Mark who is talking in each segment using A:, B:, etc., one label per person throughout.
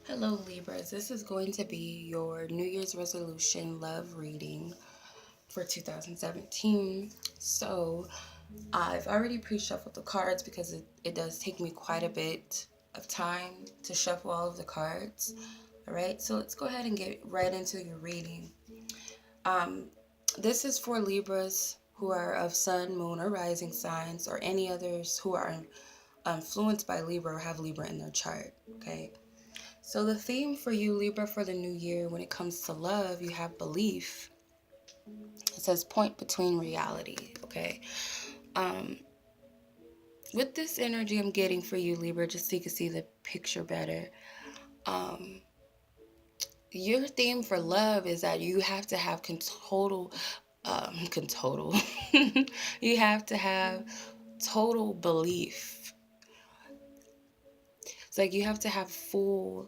A: Hello, Libras. This is going to be your New Year's resolution love reading for 2017. So, I've already pre shuffled the cards because it does take me quite a bit of time to shuffle all of the cards. All right, so let's go ahead and get right into your reading. Um, this is for Libras who are of Sun, Moon, or Rising signs, or any others who are influenced by Libra or have Libra in their chart. Okay. So the theme for you, Libra, for the new year, when it comes to love, you have belief. It says point between reality, okay? Um, with this energy I'm getting for you, Libra, just so you can see the picture better, um, your theme for love is that you have to have total, you have to have total belief. It's like you have to have full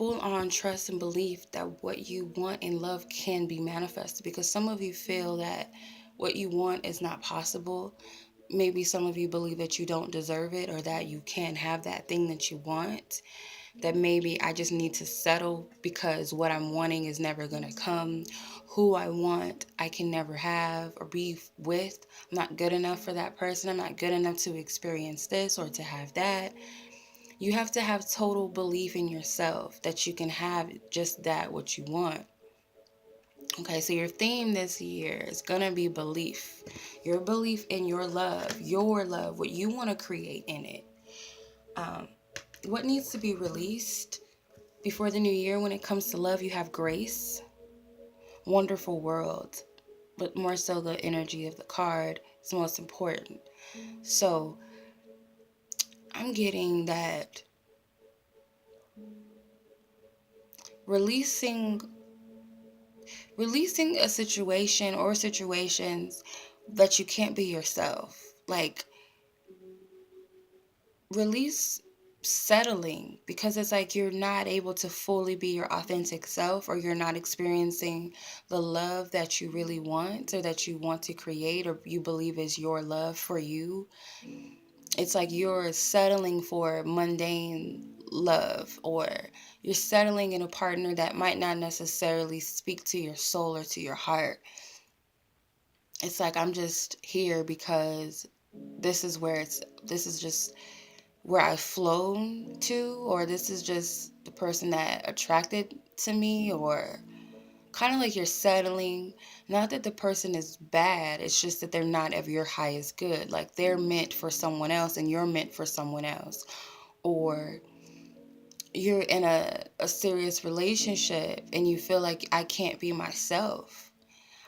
A: on trust and belief that what you want in love can be manifested, because some of you feel that what you want is not possible. Maybe some of you believe that you don't deserve it, or that you can't have that thing that you want, that maybe I just need to settle because what I'm wanting is never going to come. Who I want I can never have or be with. I'm not good enough for that person. I'm not good enough to experience this or to have that. You have to have total belief in yourself that you can have just that what you want. Okay, so your theme this year is going to be belief. Your belief in your love, what you want to create in it. What needs to be released before the new year when it comes to love? You have grace, wonderful world, but more so the energy of the card is most important. So I'm getting that releasing releasing a situation or situations that you can't be yourself. Like, release settling, because it's like you're not able to fully be your authentic self, or you're not experiencing the love that you really want, or that you want to create, or you believe is your love for you. It's like you're settling for mundane love, or you're settling in a partner that might not necessarily speak to your soul or to your heart. It's like, I'm just here because this is just where I've flown to, or this is just the person that attracted to me, or kind of like you're settling. Not that the person is bad, it's just that they're not of your highest good. Like, they're meant for someone else and you're meant for someone else. Or you're in a serious relationship and you feel like, I can't be myself.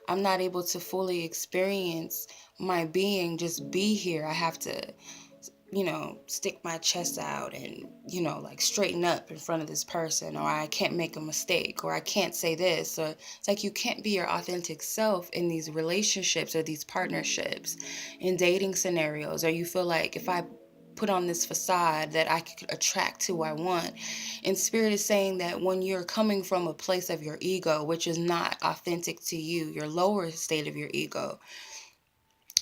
A: I'm not able to fully experience my being, just be here. I have to, stick my chest out and, like straighten up in front of this person, or I can't make a mistake, or I can't say this. Or it's like you can't be your authentic self in these relationships or these partnerships, in dating scenarios, or you feel like, if I put on this facade, that I could attract who I want. And Spirit is saying that when you're coming from a place of your ego, which is not authentic to you, your lower state of your ego,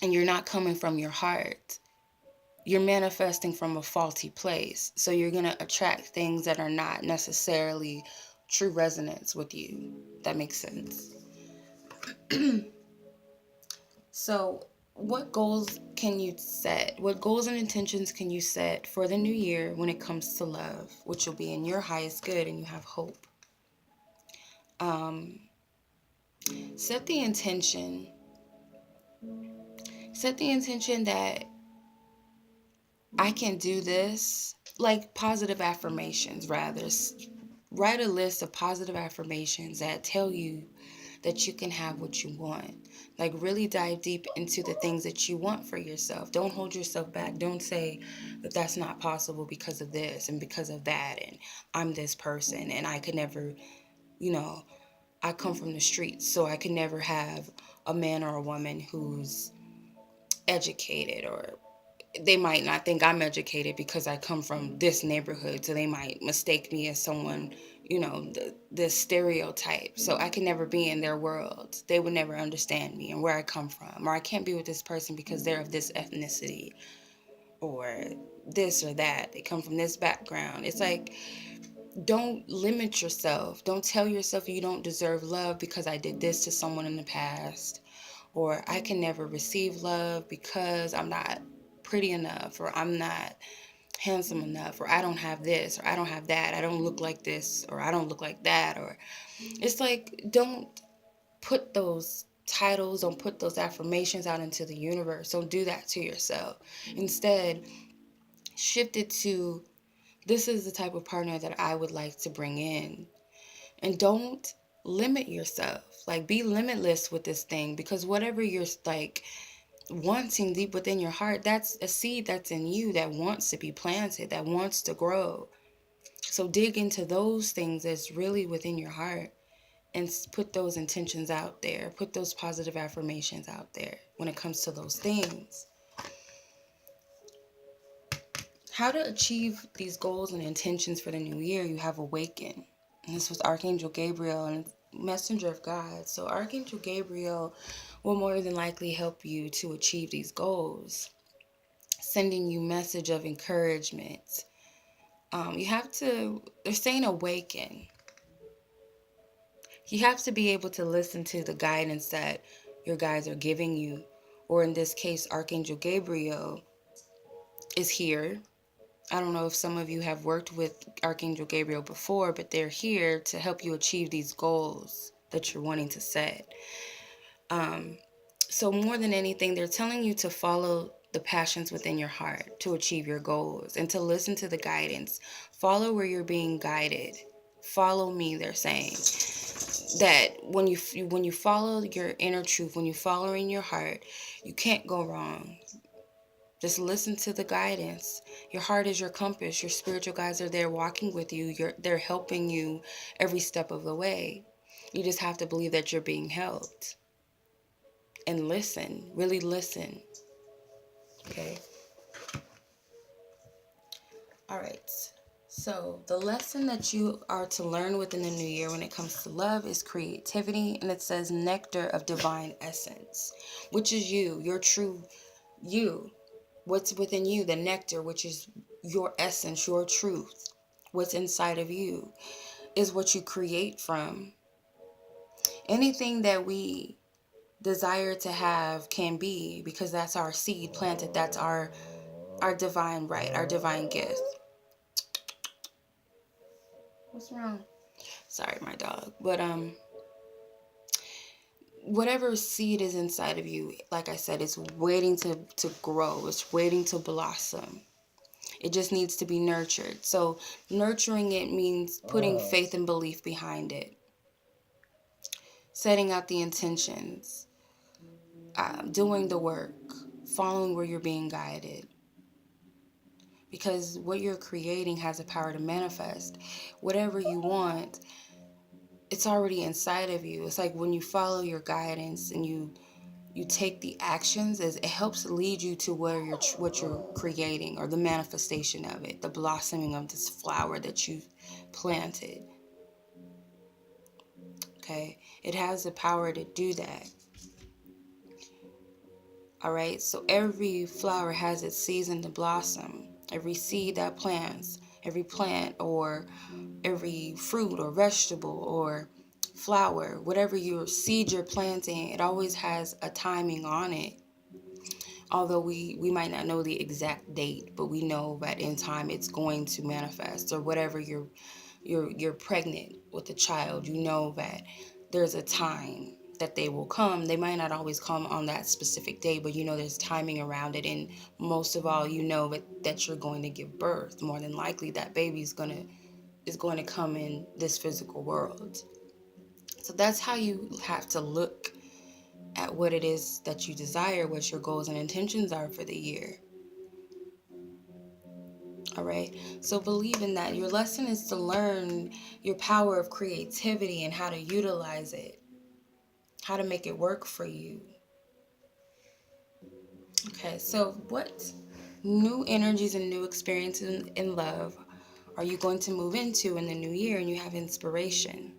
A: and you're not coming from your heart, you're manifesting from a faulty place. So you're going to attract things that are not necessarily true resonance with you. That makes sense. So, what goals can you set? What goals and intentions can you set for the new year when it comes to love, which will be in your highest good and you have hope? Um, set the intention. Set the intention that I can do this. Like positive affirmations, rather. Write a list of positive affirmations that tell you that you can have what you want. Like, really dive deep into the things that you want for yourself. Don't hold yourself back. Don't say that that's not possible because of this and because of that, and I'm this person and I could never, you know, I come from the streets, so I could never have a man or a woman who's educated, or they might not think I'm educated because I come from this neighborhood, so they might mistake me as someone, this stereotype. So I can never be in their world. They would never understand me and where I come from. Or I can't be with this person because they're of this ethnicity, or this or that. They come from this background. It's like Don't limit yourself. Don't tell yourself you don't deserve love because I did this to someone in the past, or I can never receive love because I'm not pretty enough, or I'm not handsome enough, or I don't have this, or I don't have that, I don't look like this, or I don't look like that. Or it's like, don't put those titles, don't put those affirmations out into the universe. Don't do that to yourself. Instead, shift it to, this is the type of partner that I would like to bring in. And don't limit yourself. Like, be limitless with this thing, because whatever you're like wanting deep within your heart, that's a seed that's in you that wants to be planted, that wants to grow. So dig into those things that's really within your heart and put those intentions out there. Put those positive affirmations out there when it comes to those things. How to achieve these goals and intentions for the new year? You have awakened. And this was Archangel Gabriel and messenger of God. So Archangel Gabriel will more than likely help you to achieve these goals, sending you message of encouragement. They're saying awaken. You have to be able to listen to the guidance that your guides are giving you. Or in this case, Archangel Gabriel is here. I don't know if some of you have worked with Archangel Gabriel before, but they're here to help you achieve these goals that you're wanting to set. So more than anything, they're telling you to follow the passions within your heart to achieve your goals and to listen to the guidance. Follow where you're being guided. Follow me, they're saying. That when you follow your inner truth, when you follow in your heart, you can't go wrong. Just listen to the guidance. Your heart is your compass. Your spiritual guides are there walking with you. They're helping you every step of the way. You just have to believe that you're being helped. And listen. Really listen. Okay? All right. So the lesson that you are to learn within the new year when it comes to love is creativity. And it says nectar of divine essence, which is you, your true you. What's within you, the nectar, which is your essence, your truth. What's inside of you is what you create from. Anything that we desire to have can be, because that's our seed planted. That's our divine right, our divine gift. What's wrong? Sorry, my dog. But whatever seed is inside of you, like I said, it's waiting to grow. It's waiting to blossom. It just needs to be nurtured. So nurturing it means putting faith and belief behind it. Setting out the intentions. Doing the work. Following where you're being guided. Because what you're creating has the power to manifest. Whatever you want, it's already inside of you. It's like when you follow your guidance and you take the actions, it helps lead you to what you're creating, or the manifestation of it, the blossoming of this flower that you've planted. Okay, it has the power to do that. All right, so every flower has its season to blossom. Every seed that plants, every plant, or every fruit or vegetable or flower, whatever your seed you're planting, it always has a timing on it. Although we might not know the exact date, but we know that in time it's going to manifest. Or whatever you're pregnant with a child, you know that there's a time that they will come. They might not always come on that specific day, but you know there's timing around it. And most of all, you know that you're going to give birth. More than likely that baby is going to come in this physical world. So that's how you have to look at what it is that you desire, what your goals and intentions are for the year. All right. So believe in that. Your lesson is to learn your power of creativity and how to utilize it, how to make it work for you. Okay. So what new energies and new experiences in love are you going to move into in the new year? And you have inspiration.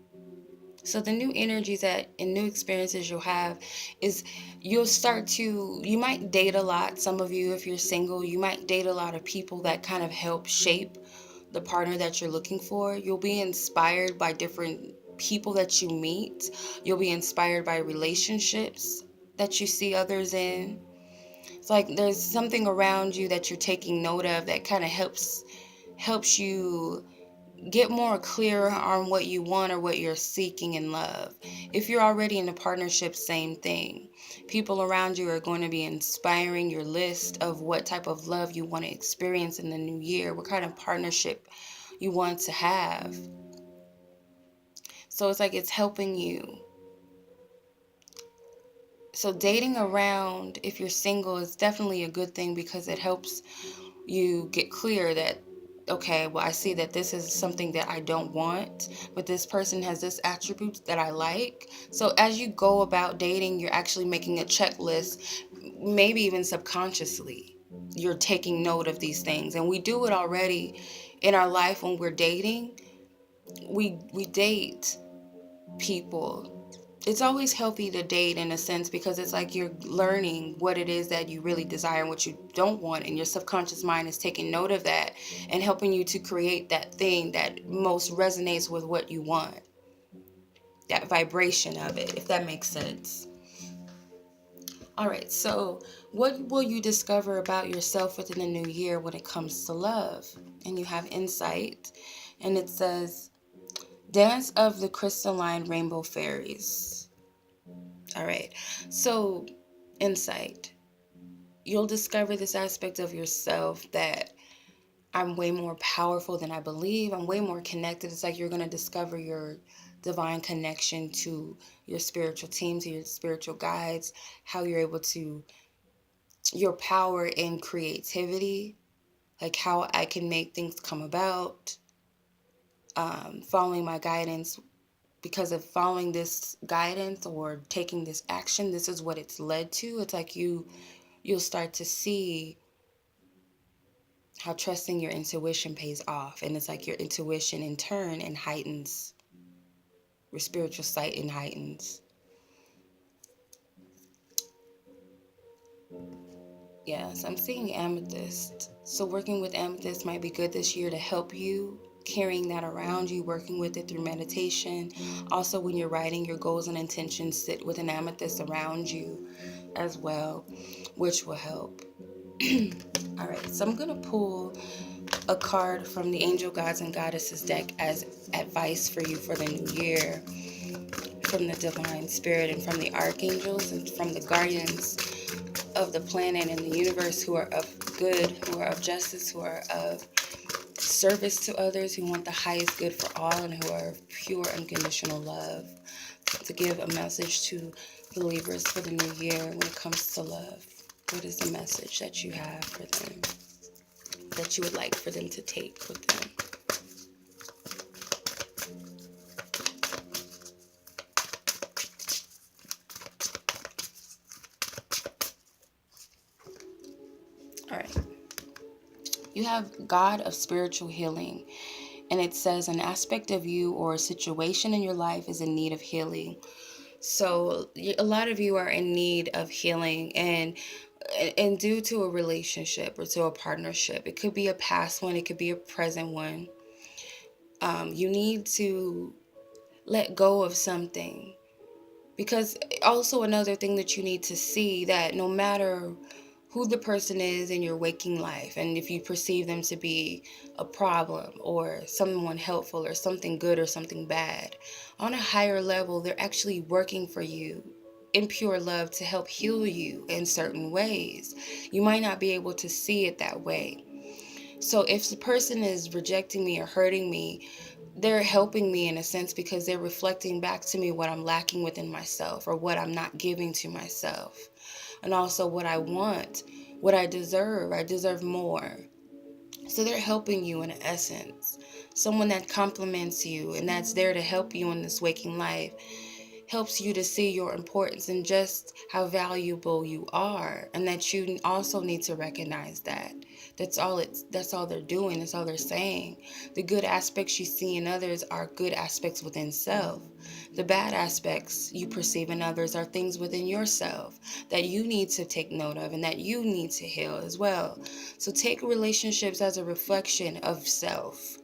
A: So the new energies and new experiences you'll have is you might date a lot. Some of you, if you're single, you might date a lot of people that kind of help shape the partner that you're looking for. You'll be inspired by different people that you meet. You'll be inspired by relationships that you see others in. It's like there's something around you that you're taking note of that kind of helps you get more clear on what you want or what you're seeking in love. If you're already in a partnership, same thing. People around you are going to be inspiring your list of what type of love you want to experience in the new year, what kind of partnership you want to have. So it's like it's helping you. So dating around, if you're single, is definitely a good thing because it helps you get clear that, okay, well, I see that this is something that I don't want, but this person has this attribute that I like. So as you go about dating, you're actually making a checklist, maybe even subconsciously. You're taking note of these things. And we do it already in our life when we're dating. We date people. It's always healthy to date in a sense because it's like you're learning what it is that you really desire and what you don't want, and your subconscious mind is taking note of that and helping you to create that thing that most resonates with what you want, that vibration of it, if that makes sense. All right, so what will you discover about yourself within the new year when it comes to love? And you have insight, and it says, Dance of the Crystalline Rainbow Fairies. All right, so insight. You'll discover this aspect of yourself that I'm way more powerful than I believe. I'm way more connected. It's like you're going to discover your divine connection to your spiritual team, to your spiritual guides, how you're able to, your power in creativity, like how I can make things come about, following my guidance. Because of following this guidance or taking this action, this is what it's led to. It's like you'll start to see how trusting your intuition pays off. And it's like your intuition in turn and heightens, your spiritual sight and heightens. Yes, I'm seeing amethyst. So working with amethyst might be good this year to help you, carrying that around you, working with it through meditation. Also, when you're writing your goals and intentions, sit with an amethyst around you as well, which will help. All right, so I'm going to pull a card from the Angel Gods and Goddesses deck as advice for you for the new year, from the Divine Spirit and from the Archangels and from the Guardians of the planet and the universe, who are of good, who are of justice, who are of service to others, who want the highest good for all, and who are of pure unconditional love. To give a message to the Libras for the new year when it comes to love. What is the message that you have for them, that you would like for them to take with them? All right. You have God of spiritual healing, and it says an aspect of you or a situation in your life is in need of healing. So a lot of you are in need of healing, and due to a relationship or to a partnership. It could be a past one, it could be a present one. You need to let go of something. Because also another thing that you need to see, that no matter who the person is in your waking life, and if you perceive them to be a problem or someone helpful or something good or something bad, on a higher level, they're actually working for you in pure love to help heal you in certain ways. You might not be able to see it that way. So if the person is rejecting me or hurting me, they're helping me in a sense because they're reflecting back to me what I'm lacking within myself or what I'm not giving to myself. And also what I want, what I deserve. I deserve more. So they're helping you in essence. Someone that compliments you and that's there to help you in this waking life helps you to see your importance and just how valuable you are, and that you also need to recognize that. That's all they're doing. That's all they're saying. The good aspects you see in others are good aspects within self. The bad aspects you perceive in others are things within yourself that you need to take note of and that you need to heal as well. So take relationships as a reflection of self.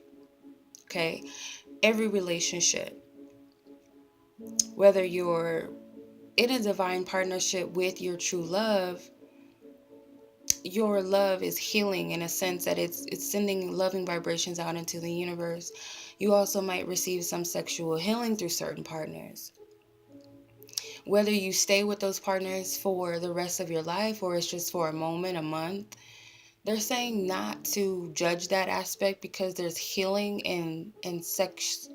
A: Okay? Every relationship, whether you're in a divine partnership with your true love, your love is healing in a sense that it's sending loving vibrations out into the universe. You also might receive some sexual healing through certain partners. Whether you stay with those partners for the rest of your life or it's just for a moment, a month, they're saying not to judge that aspect because there's healing in sex.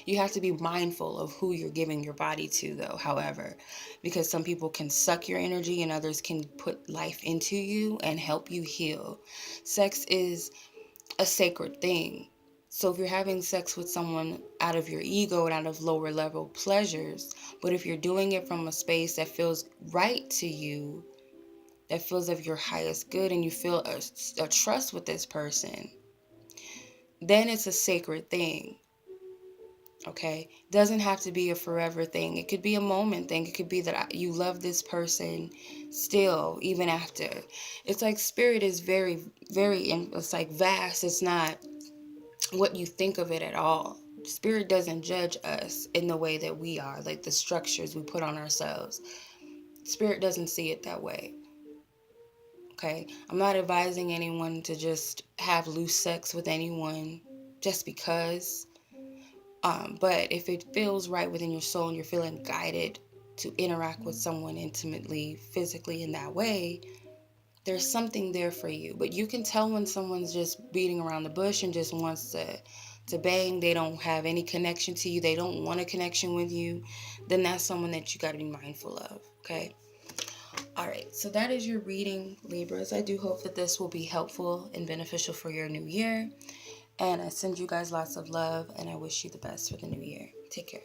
A: You have to be mindful of who you're giving your body to, though, however, because some people can suck your energy and others can put life into you and help you heal. Sex is a sacred thing. So if you're having sex with someone out of your ego and out of lower level pleasures, but if you're doing it from a space that feels right to you, that feels of your highest good, and you feel a trust with this person, then it's a sacred thing. Okay, doesn't have to be a forever thing. It could be a moment thing. It could be that you love this person still even after. It's like spirit is very, very, it's like vast. It's not what you think of it at all. Spirit doesn't judge us in the way that we are, like the structures we put on ourselves. Spirit doesn't see it that way. Okay, I'm not advising anyone to just have loose sex with anyone just because. But if it feels right within your soul and you're feeling guided to interact with someone intimately, physically in that way, there's something there for you. But you can tell when someone's just beating around the bush and just wants to bang, they don't have any connection to you, they don't want a connection with you, then that's someone that you got to be mindful of, okay? All right, so that is your reading, Libras. I do hope that this will be helpful and beneficial for your new year. And I send you guys lots of love, and I wish you the best for the new year. Take care.